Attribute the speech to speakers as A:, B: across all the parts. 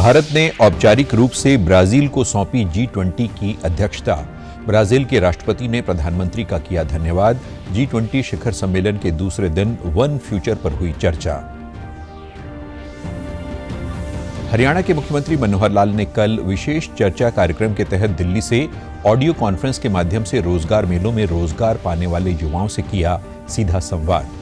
A: भारत ने औपचारिक रूप से ब्राजील को सौंपी G20 की अध्यक्षता। ब्राजील के राष्ट्रपति ने प्रधानमंत्री का किया धन्यवाद। G20 शिखर सम्मेलन के दूसरे दिन वन फ्यूचर पर हुई चर्चा। हरियाणा के मुख्यमंत्री मनोहर लाल ने कल विशेष चर्चा कार्यक्रम के तहत दिल्ली से ऑडियो कॉन्फ्रेंस के माध्यम से रोजगार मेलों में रोजगार पाने वाले युवाओं से किया सीधा संवाद।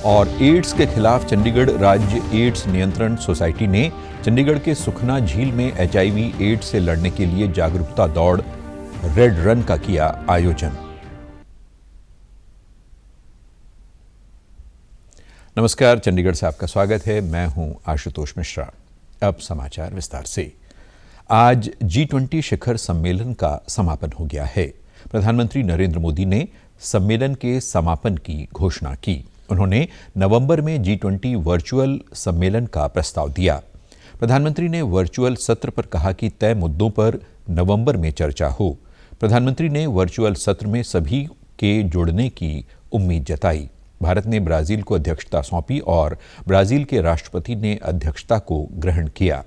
A: और एड्स के खिलाफ चंडीगढ़ राज्य एड्स नियंत्रण सोसाइटी ने चंडीगढ़ के सुखना झील में HIV एड्स से लड़ने के लिए जागरूकता दौड़ रेड रन का किया आयोजन। नमस्कार, चंडीगढ़ से आपका स्वागत है। मैं हूं आशुतोष मिश्रा। अब समाचार विस्तार से। आज G20 शिखर सम्मेलन का समापन हो गया है। प्रधानमंत्री नरेंद्र मोदी ने सम्मेलन के समापन की घोषणा की। उन्होंने नवंबर में G20 वर्चुअल सम्मेलन का प्रस्ताव दिया। प्रधानमंत्री ने वर्चुअल सत्र पर कहा कि तय मुद्दों पर नवंबर में चर्चा हो। प्रधानमंत्री ने वर्चुअल सत्र में सभी के जुड़ने की उम्मीद जताई। भारत ने ब्राजील को अध्यक्षता सौंपी और ब्राजील के राष्ट्रपति ने अध्यक्षता को ग्रहण किया।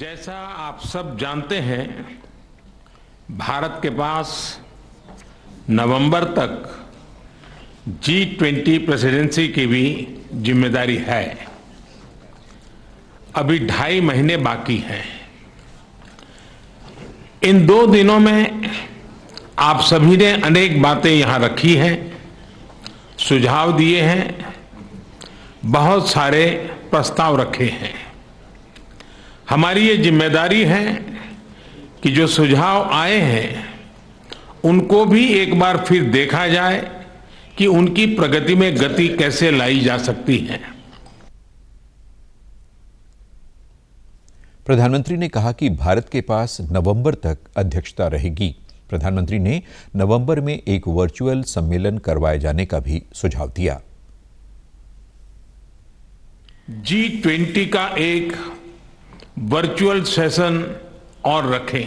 B: जैसा आप सब जानते हैं, भारत के पास नवंबर तक G20 प्रेसिडेंसी की भी जिम्मेदारी है। अभी 2.5 महीने बाकी हैं। इन 2 दिनों में आप सभी ने अनेक बातें यहां रखी हैं, सुझाव दिए हैं, बहुत सारे प्रस्ताव रखे हैं। हमारी ये जिम्मेदारी है कि जो सुझाव आए हैं उनको भी एक बार फिर देखा जाए कि उनकी प्रगति में गति कैसे लाई जा सकती है।
A: प्रधानमंत्री ने कहा कि भारत के पास नवंबर तक अध्यक्षता रहेगी। प्रधानमंत्री ने नवंबर में एक वर्चुअल सम्मेलन करवाए जाने का भी सुझाव दिया।
B: G20 का एक वर्चुअल सेशन और रखें।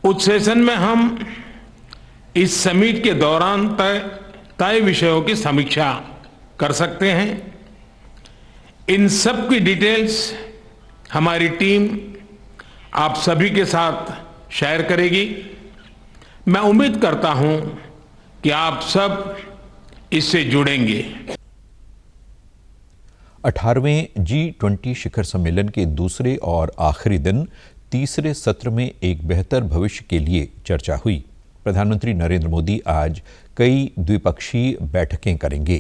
B: उस सेशन में हम इस समिट के दौरान तय विषयों की समीक्षा कर सकते हैं। इन सब की डिटेल्स हमारी टीम आप सभी के साथ शेयर करेगी। मैं उम्मीद करता हूं कि आप सब इससे जुड़ेंगे।
A: 18वें G20 शिखर सम्मेलन के दूसरे और आखिरी दिन तीसरे सत्र में एक बेहतर भविष्य के लिए चर्चा हुई। प्रधानमंत्री नरेंद्र मोदी आज कई द्विपक्षीय बैठकें करेंगे।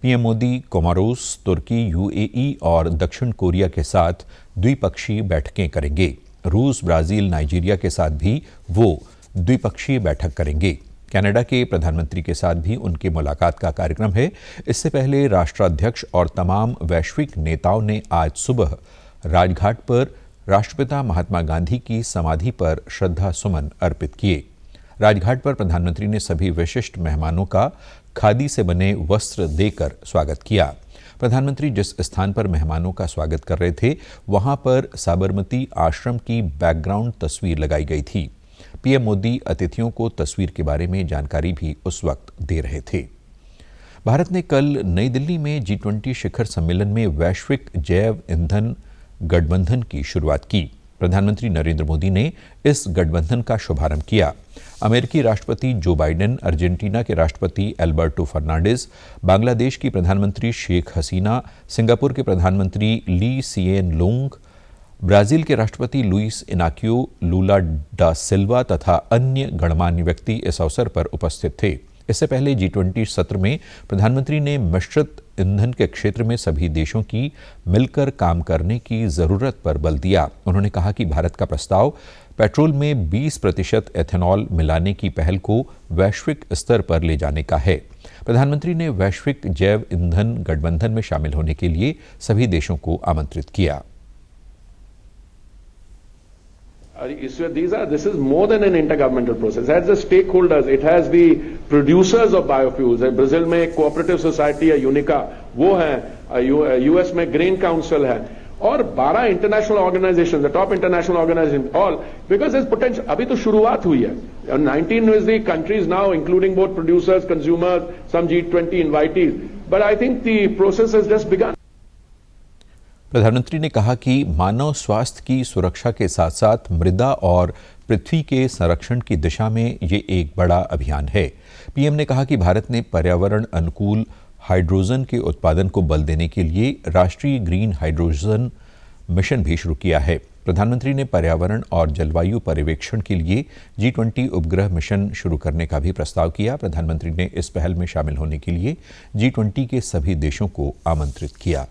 A: पीएम मोदी कोमोरोस, तुर्की, UAE और दक्षिण कोरिया के साथ द्विपक्षीय बैठकें करेंगे। रूस, ब्राजील, नाइजीरिया के साथ भी वो द्विपक्षीय बैठक करेंगे। कनाडा के प्रधानमंत्री के साथ भी उनकी मुलाकात का कार्यक्रम है। इससे पहले राष्ट्राध्यक्ष और तमाम वैश्विक नेताओं ने आज सुबह राजघाट पर राष्ट्रपिता महात्मा गांधी की समाधि पर श्रद्धा सुमन अर्पित किए। राजघाट पर प्रधानमंत्री ने सभी विशिष्ट मेहमानों का खादी से बने वस्त्र देकर स्वागत किया। प्रधानमंत्री जिस स्थान पर मेहमानों का स्वागत कर रहे थे, वहां पर साबरमती आश्रम की बैकग्राउंड तस्वीर लगाई गई थी। पीएम मोदी अतिथियों को तस्वीर के बारे में जानकारी भी उस वक्त दे रहे थे। भारत ने कल नई दिल्ली में G20 शिखर सम्मेलन में वैश्विक जैव ईंधन गठबंधन की शुरुआत की। प्रधानमंत्री नरेंद्र मोदी ने इस गठबंधन का शुभारंभ किया। अमेरिकी राष्ट्रपति जो बाइडेन, अर्जेंटीना के राष्ट्रपति एल्बर्टो फर्नांडिस, बांग्लादेश की प्रधानमंत्री शेख हसीना, सिंगापुर के प्रधानमंत्री ली सिएन लूंग, ब्राजील के राष्ट्रपति लुइस इनाकियो लूला डा सिल्वा तथा अन्य गणमान्य व्यक्ति इस अवसर पर उपस्थित थे। इससे पहले G20 सत्र में प्रधानमंत्री ने मिश्रित ईंधन के क्षेत्र में सभी देशों की मिलकर काम करने की जरूरत पर बल दिया। उन्होंने कहा कि भारत का प्रस्ताव पेट्रोल में 20% एथेनॉल मिलाने की पहल को वैश्विक स्तर पर ले जाने का है। प्रधानमंत्री ने वैश्विक जैव ईंधन गठबंधन में शामिल होने के लिए सभी देशों को आमंत्रित किया।
C: This is more than an intergovernmental process. It has the stakeholders, it has the producers of biofuels. Brazil में cooperative society है, UNICA, वो है, US में ग्रेन काउंसिल है, और 12 international organization, the top international organization, all, because is potential. अभी तो शुरुआत हुई है. 19 is the countries now, including both producers, consumers, some G20 invitees. But I think the process has just begun.
A: प्रधानमंत्री ने कहा कि मानव स्वास्थ्य की सुरक्षा के साथ साथ मृदा और पृथ्वी के संरक्षण की दिशा में ये एक बड़ा अभियान है. पीएम ने कहा कि भारत ने पर्यावरण अनुकूल हाइड्रोजन के उत्पादन को बल देने के लिए राष्ट्रीय ग्रीन हाइड्रोजन मिशन भी शुरू किया है. प्रधानमंत्री ने पर्यावरण और जलवायु पर्यवेक्षण के लिए G20 उपग्रह मिशन शुरू करने का भी प्रस्ताव किया. प्रधानमंत्री ने इस पहल में शामिल होने के लिए G20 के सभी देशों को आमंत्रित किया.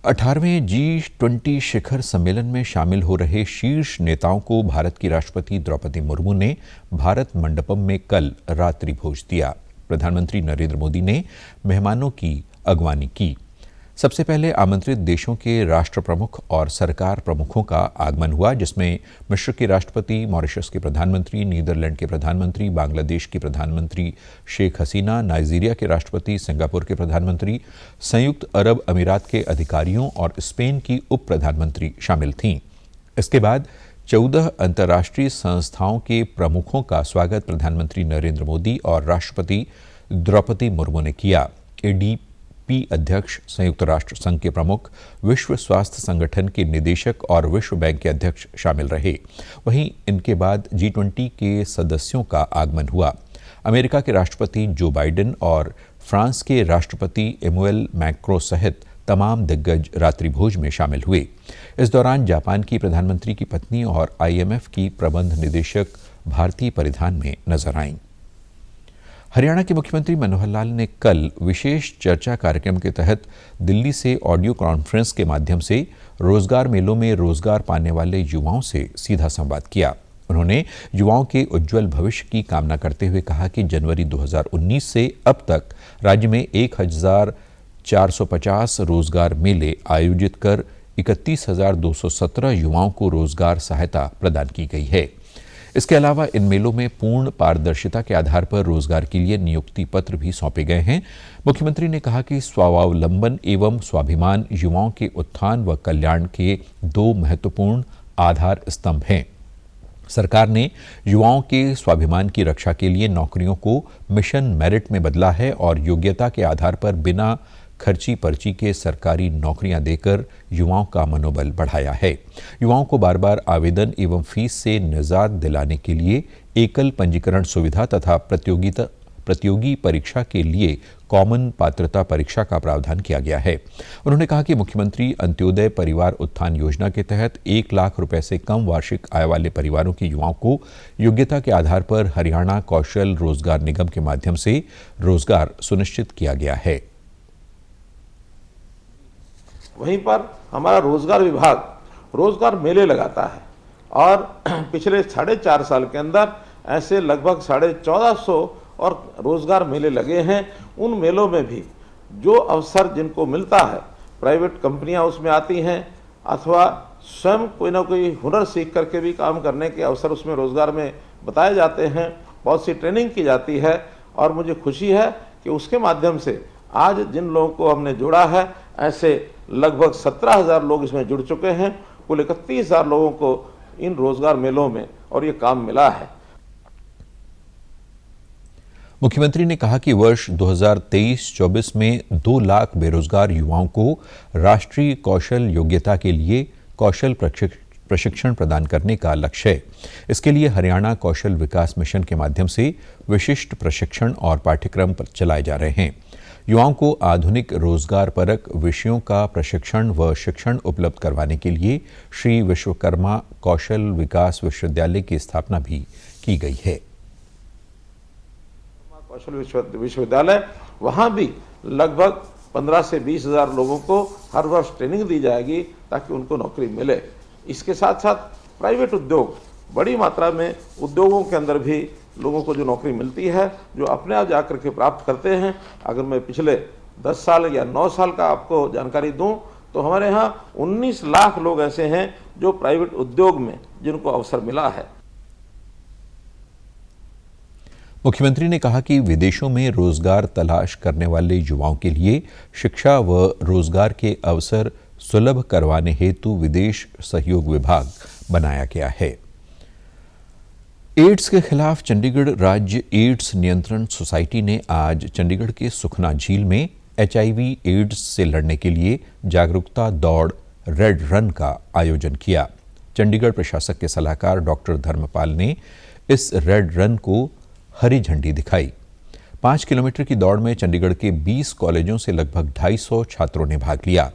A: 18वें G20 शिखर सम्मेलन में शामिल हो रहे शीर्ष नेताओं को भारत की राष्ट्रपति द्रौपदी मुर्मू ने भारत मंडपम में कल रात्रि भोज दिया. प्रधानमंत्री नरेंद्र मोदी ने मेहमानों की अगवानी की. सबसे पहले आमंत्रित देशों के राष्ट्र प्रमुख और सरकार प्रमुखों का आगमन हुआ, जिसमें मिस्र के राष्ट्रपति, मॉरिशस के प्रधानमंत्री, नीदरलैंड के प्रधानमंत्री, बांग्लादेश की प्रधानमंत्री शेख हसीना, नाइजीरिया के राष्ट्रपति, सिंगापुर के प्रधानमंत्री, संयुक्त अरब अमीरात के अधिकारियों और स्पेन की उप प्रधानमंत्री शामिल थीं. इसके बाद 14 अंतर्राष्ट्रीय संस्थाओं के प्रमुखों का स्वागत प्रधानमंत्री नरेंद्र मोदी और राष्ट्रपति द्रौपदी मुर्मू ने किया. एडीपी अध्यक्ष, संयुक्त राष्ट्र संघ के प्रमुख, विश्व स्वास्थ्य संगठन के निदेशक और विश्व बैंक के अध्यक्ष शामिल रहे. वहीं इनके बाद G20 के सदस्यों का आगमन हुआ. अमेरिका के राष्ट्रपति जो बाइडेन और फ्रांस के राष्ट्रपति इमैनुएल मैक्रों सहित तमाम दिग्गज रात्रि भोज में शामिल हुए. इस दौरान जापान की प्रधानमंत्री की पत्नी और IMF की प्रबंध निदेशक भारतीय परिधान में नजर आईं. हरियाणा के मुख्यमंत्री मनोहर लाल ने कल विशेष चर्चा कार्यक्रम के तहत दिल्ली से ऑडियो कॉन्फ्रेंस के माध्यम से रोजगार मेलों में रोजगार पाने वाले युवाओं से सीधा संवाद किया. उन्होंने युवाओं के उज्जवल भविष्य की कामना करते हुए कहा कि जनवरी 2019 से अब तक राज्य में 1450 रोजगार मेले आयोजित कर 31,217 युवाओं को रोजगार सहायता प्रदान की गई है. इसके अलावा इन मेलों में पूर्ण पारदर्शिता के आधार पर रोजगार के लिए नियुक्ति पत्र भी सौंपे गए हैं. मुख्यमंत्री ने कहा कि स्वावलंबन एवं स्वाभिमान युवाओं के उत्थान व कल्याण के 2 महत्वपूर्ण आधार स्तंभ हैं. सरकार ने युवाओं के स्वाभिमान की रक्षा के लिए नौकरियों को मिशन मेरिट में बदला है और योग्यता के आधार पर बिना खर्ची पर्ची के सरकारी नौकरियां देकर युवाओं का मनोबल बढ़ाया है. युवाओं को बार बार आवेदन एवं फीस से निजात दिलाने के लिए एकल पंजीकरण सुविधा तथा प्रतियोगी परीक्षा के लिए कॉमन पात्रता परीक्षा का प्रावधान किया गया है. उन्होंने कहा कि मुख्यमंत्री अंत्योदय परिवार उत्थान योजना के तहत 1 लाख रुपए से कम वार्षिक आय वाले परिवारों के युवाओं को योग्यता के आधार पर हरियाणा कौशल रोजगार निगम के माध्यम से रोजगार सुनिश्चित किया गया है.
D: वहीं पर हमारा रोजगार विभाग रोजगार मेले लगाता है और पिछले 4.5 साल के अंदर ऐसे लगभग 1450 और रोजगार मेले लगे हैं. उन मेलों में भी जो अवसर जिनको मिलता है, प्राइवेट कंपनियां उसमें आती हैं अथवा स्वयं कोई ना कोई हुनर सीख करके भी काम करने के अवसर उसमें रोजगार में बताए जाते हैं. बहुत सी ट्रेनिंग की जाती है और मुझे खुशी है कि उसके माध्यम से आज जिन लोगों को हमने जोड़ा है, ऐसे लगभग 17,000 लोग इसमें जुड़ चुके हैं. कुल 31,000 लोगों को इन रोजगार मेलों में और ये काम मिला है.
A: मुख्यमंत्री ने कहा कि वर्ष 2023-24 में 2 लाख बेरोजगार युवाओं को राष्ट्रीय कौशल योग्यता के लिए कौशल प्रशिक्षण प्रदान करने का लक्ष्य है. इसके लिए हरियाणा कौशल विकास मिशन के माध्यम से विशिष्ट प्रशिक्षण और पाठ्यक्रम चलाए जा रहे हैं. युवाओं को आधुनिक रोजगार परक विषयों का प्रशिक्षण व शिक्षण उपलब्ध करवाने के लिए श्री विश्वकर्मा कौशल विकास विश्वविद्यालय की स्थापना भी की गई है.
D: कौशल विश्वविद्यालय, वहाँ भी लगभग 15 से 20,000 लोगों को हर वर्ष ट्रेनिंग दी जाएगी ताकि उनको नौकरी मिले. इसके साथ साथ प्राइवेट उद्योग, बड़ी मात्रा में उद्योगों के अंदर भी लोगों को जो नौकरी मिलती है, जो अपने आप जाकर के प्राप्त करते हैं. अगर मैं पिछले 10 साल या 9 साल का आपको जानकारी दूं तो हमारे यहाँ 19 लाख लोग ऐसे हैं जो प्राइवेट उद्योग में जिनको अवसर मिला है.
A: मुख्यमंत्री ने कहा कि विदेशों में रोजगार तलाश करने वाले युवाओं के लिए शिक्षा व रोजगार के अवसर सुलभ करवाने हेतु विदेश सहयोग विभाग बनाया गया है। एड्स के खिलाफ चंडीगढ़ राज्य एड्स नियंत्रण सोसाइटी ने आज चंडीगढ़ के सुखना झील में HIV एड्स से लड़ने के लिए जागरूकता दौड़ रेड रन का आयोजन किया। चंडीगढ़ प्रशासक के सलाहकार डॉक्टर धर्मपाल ने इस रेड रन को हरी झंडी दिखाई। 5 किलोमीटर की दौड़ में चंडीगढ़ के 20 कॉलेजों से लगभग 250 छात्रों ने भाग लिया।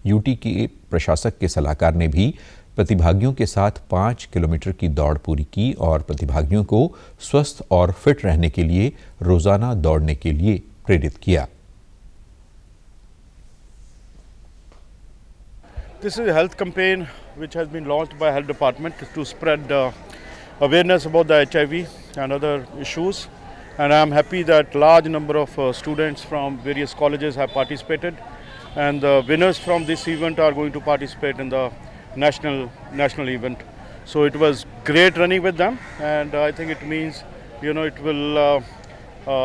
A: यूटी के प्रशासक के सलाहकार ने भी प्रतिभागियों के साथ 5 किलोमीटर की दौड़ पूरी की और प्रतिभागियों को स्वस्थ और फिट रहने के लिए रोजाना दौड़ने के लिए प्रेरित किया।
E: This is a health campaign which has been launched by Health Department to spread awareness about the HIV and other issues. And I am happy that large number of students from various colleges have participated. And the winners from this event are going to participate in the national event. So it was great running with them, and I think it means, it will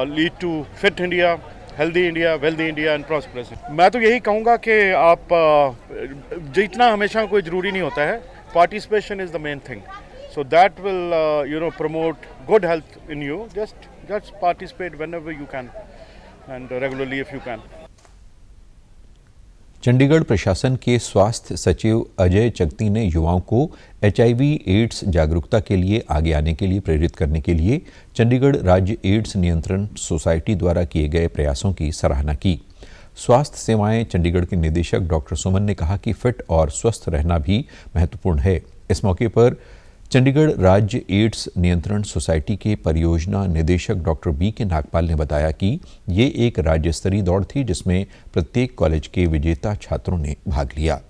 E: lead to fit India, healthy India, wealthy India and prosperous. मैं तो यही कहूँगा कि आप जीतना हमेशा कोई ज़रूरी नहीं होता है. Participation is the main thing. So that will promote good health in you. Just participate whenever you can and regularly if you can.
A: Chandigarh प्रशासन के स्वास्थ्य सचिव अजय चगती ने युवाओं को HIV एड्स जागरूकता के लिए आगे आने के लिए प्रेरित करने के लिए चंडीगढ़ राज्य एड्स नियंत्रण सोसाइटी द्वारा किए गए प्रयासों की सराहना की। स्वास्थ्य सेवाएं चंडीगढ़ के निदेशक डॉक्टर सुमन ने कहा कि फिट और स्वस्थ रहना भी महत्वपूर्ण है। इस मौके पर चंडीगढ़ राज्य एड्स नियंत्रण सोसाइटी के परियोजना निदेशक डॉक्टर BK नागपाल ने बताया कि ये एक राज्य स्तरीय दौड़ थी जिसमें प्रत्येक कॉलेज के विजेता छात्रों ने भाग लिया।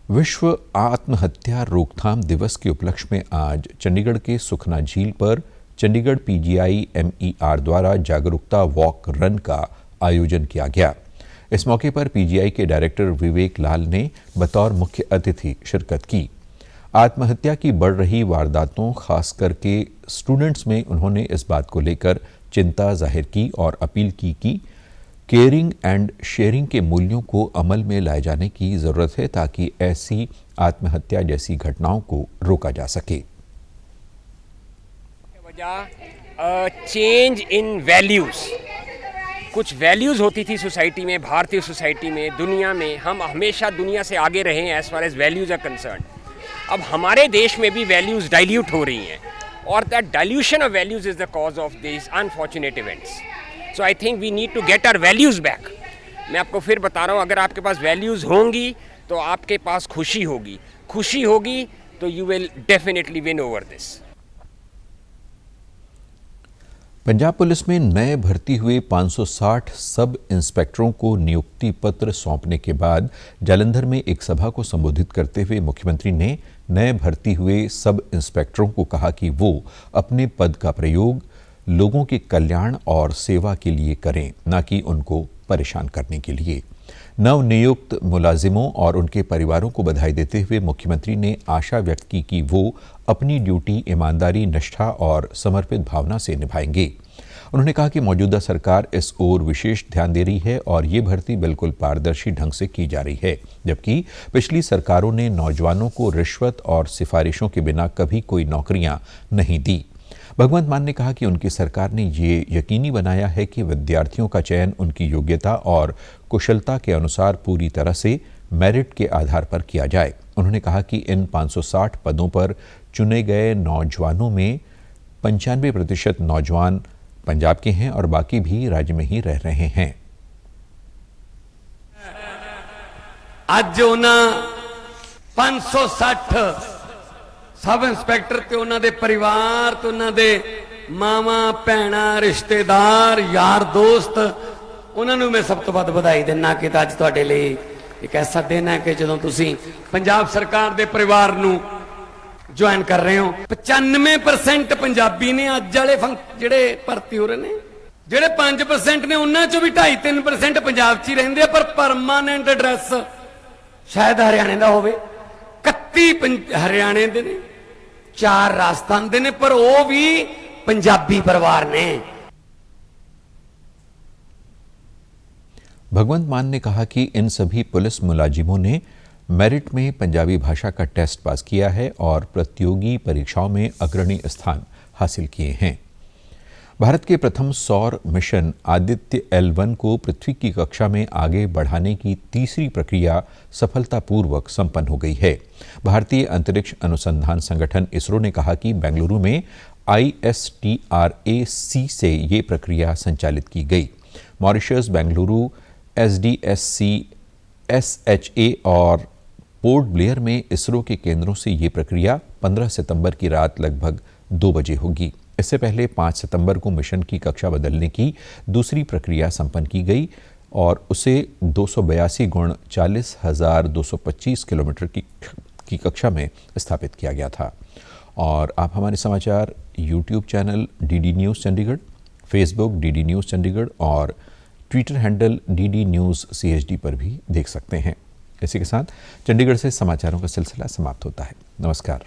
A: विश्व आत्महत्या रोकथाम दिवस के उपलक्ष्य में आज चंडीगढ़ के सुखना झील पर चंडीगढ़ PGI MER द्वारा जागरूकता वॉक रन का आयोजन किया गया। इस मौके पर PGI के डायरेक्टर विवेक लाल ने बतौर मुख्य अतिथि शिरकत की। आत्महत्या की बढ़ रही वारदातों खास करके स्टूडेंट्स में उन्होंने इस बात को लेकर चिंता जाहिर की और अपील की कि केयरिंग एंड शेयरिंग के मूल्यों को अमल में लाए जाने की ज़रूरत है ताकि ऐसी आत्महत्या जैसी घटनाओं को रोका जा सके।
F: चेंज इन वैल्यूज़, कुछ वैल्यूज़ होती थी सोसाइटी में, भारतीय सोसाइटी में, दुनिया में। हम हमेशा दुनिया से आगे रहे हैं as far as values are concern. अब हमारे देश में भी वैल्यूज़ डाइल्यूट हो रही हैं और that dilution of values is the cause of this unfortunate events. So I think we need to get our values back. मैं आपको फिर बता रहा हूँ, अगर आपके पास वैल्यूज़ होंगी तो आपके पास खुशी होगी, खुशी होगी तो you will definitely win over this.
A: Punjab police में नए भर्ती हुए 560 सब इंस्पेक्टरों को नियुक्ति पत्र सौंपने के बाद जालंधर में एक सभा को संबोधित करते हुए मुख्यमंत्री ने नए भर्ती हुए सब इंस्पेक्टरों को कहा कि वो अपने पद का प्रयोग लोगों के कल्याण और सेवा के लिए करें, न कि उनको परेशान करने के लिए। नवनियुक्त मुलाजिमों और उनके परिवारों को बधाई देते हुए मुख्यमंत्री ने आशा व्यक्त की कि वो अपनी ड्यूटी ईमानदारी, निष्ठा और समर्पित भावना से निभाएंगे। उन्होंने कहा कि मौजूदा सरकार इस ओर विशेष ध्यान दे रही है और ये भर्ती बिल्कुल पारदर्शी ढंग से की जा रही है, जबकि पिछली सरकारों ने नौजवानों को रिश्वत और सिफारिशों के बिना कभी कोई नौकरियां नहीं दी। भगवंत मान ने कहा कि उनकी सरकार ने ये यकीनी बनाया है कि विद्यार्थियों का चयन उनकी योग्यता और कुशलता के अनुसार पूरी तरह से मेरिट के आधार पर किया जाए। उन्होंने कहा कि इन 560 पदों पर चुने गए नौजवानों में 95% नौजवान पंजाब के हैं और बाकी भी राज्य में ही रह रहे हैं।
G: आज 560 सब इंस्पैक्टर ते उन्हां दे परिवार ते उन्हां दे मावा भैणा रिश्तेदार यार दोस्त उन्हां नूं मैं सब तो वध बधाई दिना कि अज तुहाडे लई एक ऐसा दिन है कि जदों तुसीं पंजाब सरकार दे परिवार नूं ज्वाइन कर रहे हो। 95% पंजाबी ने अज वाले जिहड़े भर्ती हो रहे ने, जिहड़े 5% ने उन्हां चों भी 2.5-3% पंजाब च ही रहिंदे, पर परमानेंट एड्रैस शायद हरियाणे दा होवे। 31 हरियाणे दे ने, 4 राजस्थान दे ने, पर वो भी पंजाबी परिवार ने।
A: भगवंत मान ने कहा कि इन सभी पुलिस मुलाजिमों ने मेरिट में पंजाबी भाषा का टेस्ट पास किया है और प्रतियोगी परीक्षाओं में अग्रणी स्थान हासिल किए हैं। भारत के प्रथम सौर मिशन आदित्य L1 को पृथ्वी की कक्षा में आगे बढ़ाने की तीसरी प्रक्रिया सफलतापूर्वक संपन्न हो गई है। भारतीय अंतरिक्ष अनुसंधान संगठन इसरो ने कहा कि बेंगलुरु में ISTRAC से ये प्रक्रिया संचालित की गई। मॉरिशस, बेंगलुरु, SDSC, SHA और पोर्ट ब्लेयर में इसरो के केंद्रों से ये प्रक्रिया 15 सितंबर की रात लगभग 2 बजे होगी। इससे पहले 5 सितंबर को मिशन की कक्षा बदलने की दूसरी प्रक्रिया संपन्न की गई और उसे 282 गुण 40,225 किलोमीटर की कक्षा में स्थापित किया गया था। और आप हमारे समाचार YouTube channel DD news Chandigarh, Facebook DD news Chandigarh और Twitter handle DD news CHD पर भी देख सकते हैं। इसी के साथ चंडीगढ़ से समाचारों का सिलसिला समाप्त होता है। नमस्कार।